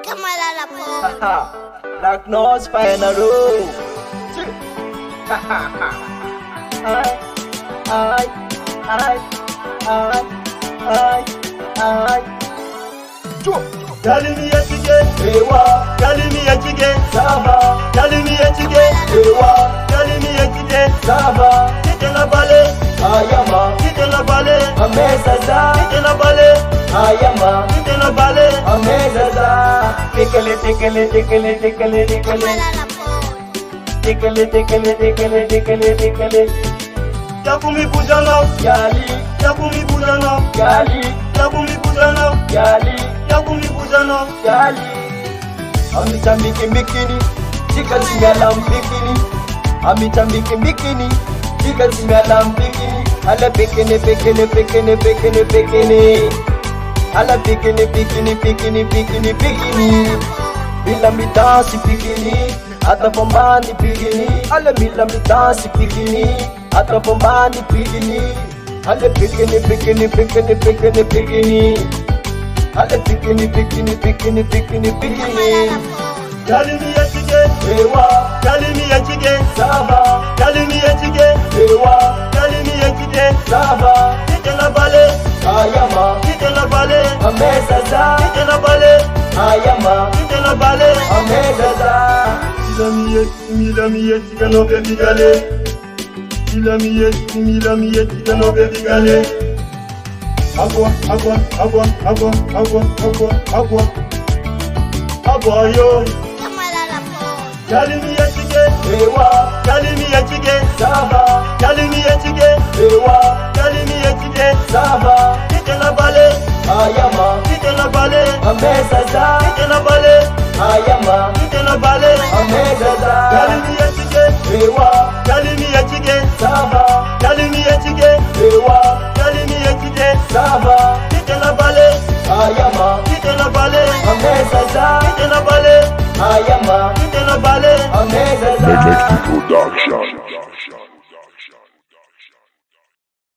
Kamalala po. Black nose Painaro. Ay, ay, ay, ay, ay, ay. Kalimi yachige, ewa. Kalimi yachige, saba. Kalimi yachige, ewa. Kalimi yachige, saba. Kitela bale, ayama. Kitela bale, amezaza. Kitela bale, ayama. Kitela bale, amezaza. Tikele, tikele, tikele, tikele, tikele. Kamalala po. Tikele, tikele, tikele, tikele, tikele. Yakumi bujana, yali. Yakumi bujana, yali. Yakumi bujana, yali. Yakumi bujana, yali. Amita miki mikini, chika tingala mpikini. Amita miki mikini, chika tingala mpikini. Ala pikini, pikini, pikini, pikini, pikini. Ala pikini, pikini, pikini, pikini, pikini. Bila mitasi pikini, ata pombani pikini. Ala bila mitasi pikini, ata pombani pikini. Ala pikini, pikini, pikini, pikini, pikini. Ala pikini, pikini, pikini, pikini, pikini. Kalimi yachige, ewa. Kalimi yachige, saba. Kalimi yachige, ewa. Kalimi yachige, saba. Kitela bale, ayama. Kitela bale, amezaza. Kitela bale, ayama. Kitela bale, amezaza. Milamiye, chigano baby gale. Milamiye, chigano baby gale. Agua, agua, agua, agua, agua, agua, agua. Agua yo. Kamalala po. Kalimi yachige, ewa. Kalimi yachige, saba. Kalimi yachige, ewa. Kalimi yachige, saba. Kitela bale, ayama. Kitela bale, amezaza. Kitela bale, ayama. Kitela bale, amezaza. Kalimi yachige, ewa. Kalimi yachige, saba. Kalimi yachige, ewa. Kalimi yachige, saba. Kitela bale, ayama. Kitela bale, amezaza. Kitela bale, ayama. Kitela bale, amezaza. Make production.